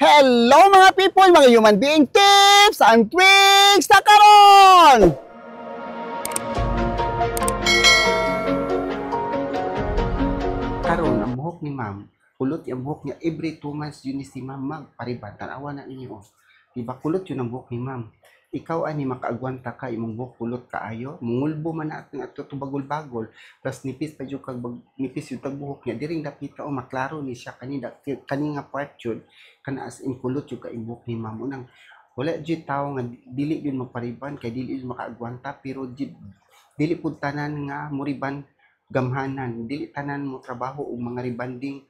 Hello mga people, mga human being tips and tricks na karon! Karon ang buhok ni ma'am, kulot yung buhok niya every 2 months yun ni si ma'am magpariban. Tanawa na ninyo. Diba kulot yun ang buhok ni ma'am. Ikaw ani makaagwanta ka imong buhok kulot kaayo, mungulbo man na ato bagol-bagol, plus nipis pa jud kag nipis yung buhok niya diring dapita o maklaro ni siya kani nga part yun kana as in kulot yung buhok ni ma'am unang wala jud tawo nga dili yun magpariban kay dili yun makaagwanta pero dili pud tanan nga muriban gamhanan, dili tanan mo trabaho og mga rebanding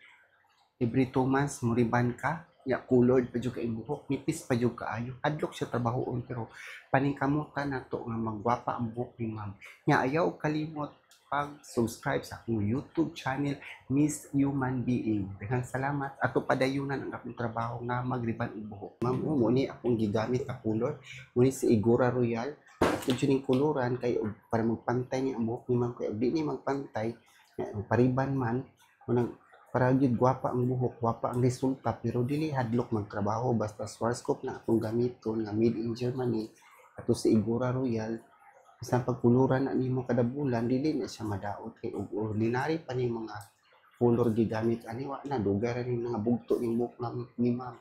every 2 months mo riban ka ya kulod pa jud ka buhok nipis pa jud kaayo adlok siya trabahoon pero paningkamutan nato nga magwapa ang buhok ni ma'am nya ayaw kalimot pag-subscribe sa akong YouTube channel Miss Human Being. Daghang salamat ato padayunan ang akong trabaho nga magriban og buhok. Ma'am mo ni akong gigamit na kulor muni si Igora Royal ito yung kuluran kay para magpantay ni ang buhok ni ma'am kay di ni magpantay pariban man unang para gid gwapa ang buhok, gwapa ang resulta pero dili hadlok magtrabaho basta Schwarzkopf na akong gamiton nga made in Germany ato si Igora Royal bisan pagkuluran na nimo kada bulan dili na siya madaot kay og ordinary pa ni mga kulor gigamit ani wa na dugay ra ni mga bugto ning buhok ni ma'am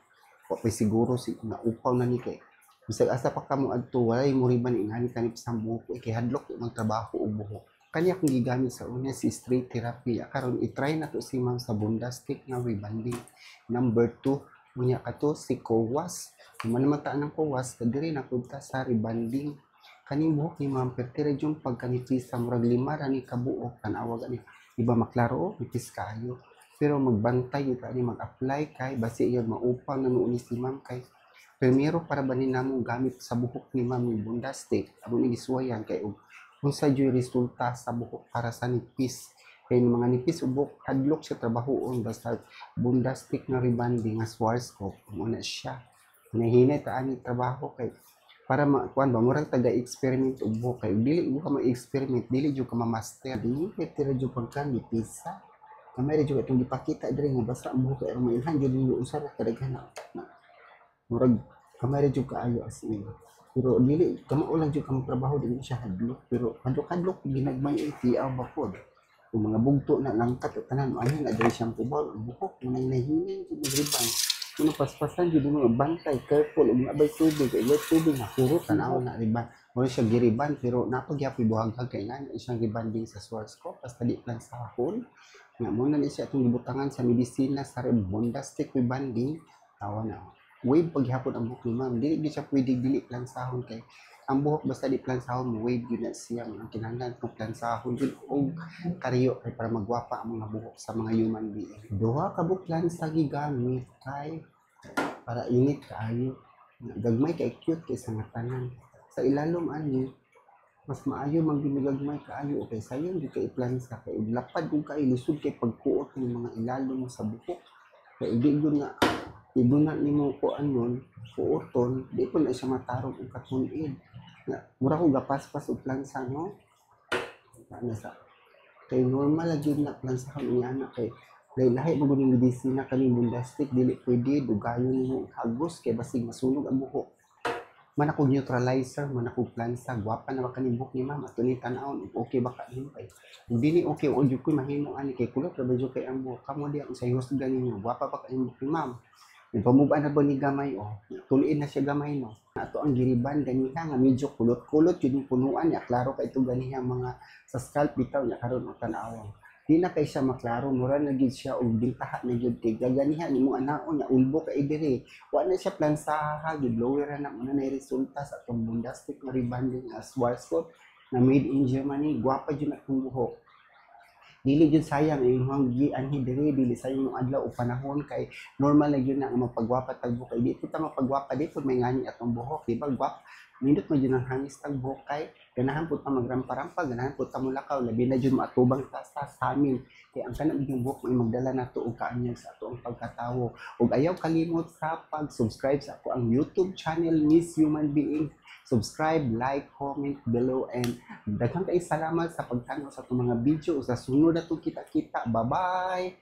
wa pa siguro si na upaw na ni kay bisag asa pa kamo adto walay mo riban ingani kanip sa buhok kay hadlok magtrabaho og buhok kanya akong gigamit sa una si straight therapy karon i-try na to si ma'am sa Bondastic nga rebanding number 2 unya kato si Kowas man mataan ng Kowas kadiri na punta sa rebanding kaning buhok ni ma'am pertire jung pagkanipis sa murag 5 ra ni kabuok tanawa gani iba maklaro nipis kayo pero magbantay ito ani mag-apply kay basi iyon maupaw na nuuni si ma'am kay primero para ba ni namo gamit sa buhok ni ma'am ni Bondastic amo ni giswayan kay kung sa dyo'y resulta sa buhok para sa nipis. Kaya mga nipis ubok, hadlok siya trabahoon basta Bondastic na rebanding nga Schwarzkopf. Muna siya. Nahinay taan yung trabaho kay para kuan ba murag taga-experiment ubok kay dili mo ka ma-experiment, dili jud ka ma-master. Dili tira jud pagka nipisa. Kamay jud itong ipakita diri nga basta ang buhok kay mailhan jud yung usa ra kadaghan na. Murag kamay jud kaayo as in. Pero dili kamo lang jud kamo trabaho dili siya hadlok pero hadlok ginagmay tiaw ba pod kung mga bugto na langkat at tanan ano na diri siyang kubaw buhok na nahinin jud riban kuno paspasan jud mo bantay careful ug nabay tubig kay tubig na puro tanaw na riban mo siya giriban pero napagyapoy buhaghag kay nga isang rebanding sa Schwarzkopf basta di lang sa hapon nga mo na ni siya atong gibutangan sa medisina sa Bondastic rebanding tawa na wave paghapon ang buhok ni ma'am dili siya pwede dili plansahon kay ang buhok basta di plansahon wave yun na siya ang kinahanglan kung plansahon yun og kariyo kay para magwapa ang mga buhok sa mga human being duha ka buklan sa gigamit kay para init kaayo gagmay kay cute kay sa tanan sa ilalom ani mas maayo man ginagmay kaayo kay sayang di kay plansa kay lapad kung kay lisod kay pagkuot ng mga ilalom sa buhok kay di gyud nga ibunat nimo ko anon kuoton di ko na siya matarong ang katunid mura ko gapaspas og plansa no ano sa kay normal lagi na plansa kan niya na kay lahi mo gud medisina kani Bondastic dili pwede dugayon nimo hagos kay basig masunog ang buhok man ako neutralizer man ako plansa gwapa na ba kani buhok ni ma'am ato ni tan-awon okay ba ka nimo kay dili okay o jud ko mahimo ani kay kulot ra ba jud kay ang buhok kamo di ang sa husgan ninyo gwapa pa ka buhok ni ma'am nagpamubaan na ba ni gamay tuliin na siya gamay no ato ang giriban ganiha nga medyo kulot-kulot yun yung punuan niya klaro kay ito ganiha mga sa scalp bitaw niya karon og tan-awon di na kay siya maklaro mura na gid siya og bintaha na jud kay ganiha nimo anaon niya ulbo kay diri wa na siya plansaha gid lower na mo na resulta sa atong Bondastic nga rebanding as Schwarzkopf na made in Germany gwapa jud atong buhok dili jud sayang imong gianhi diri dili sayang yung adlaw o panahon kay normal na gyud na ang mapagwapa tag buhok di ta mapagwapa dito may ngani atong buhok di ba gwap nindot mo jud ang hangis tag buhok kay ganahan pud ta magrampa-rampa ganahan pud ta mulakaw labi na jud maatubang ta sa amin kay ang kanang yung buhok may magdala nato og kaanyag sa ato ang pagkatawo ug ayaw kalimot sa pag-subscribe sa ako ang YouTube channel Miss Human Being subscribe, like, comment below and daghang kay salamat sa pagtanaw sa itong mga video sa sunod na itong kita-kita. Bye-bye!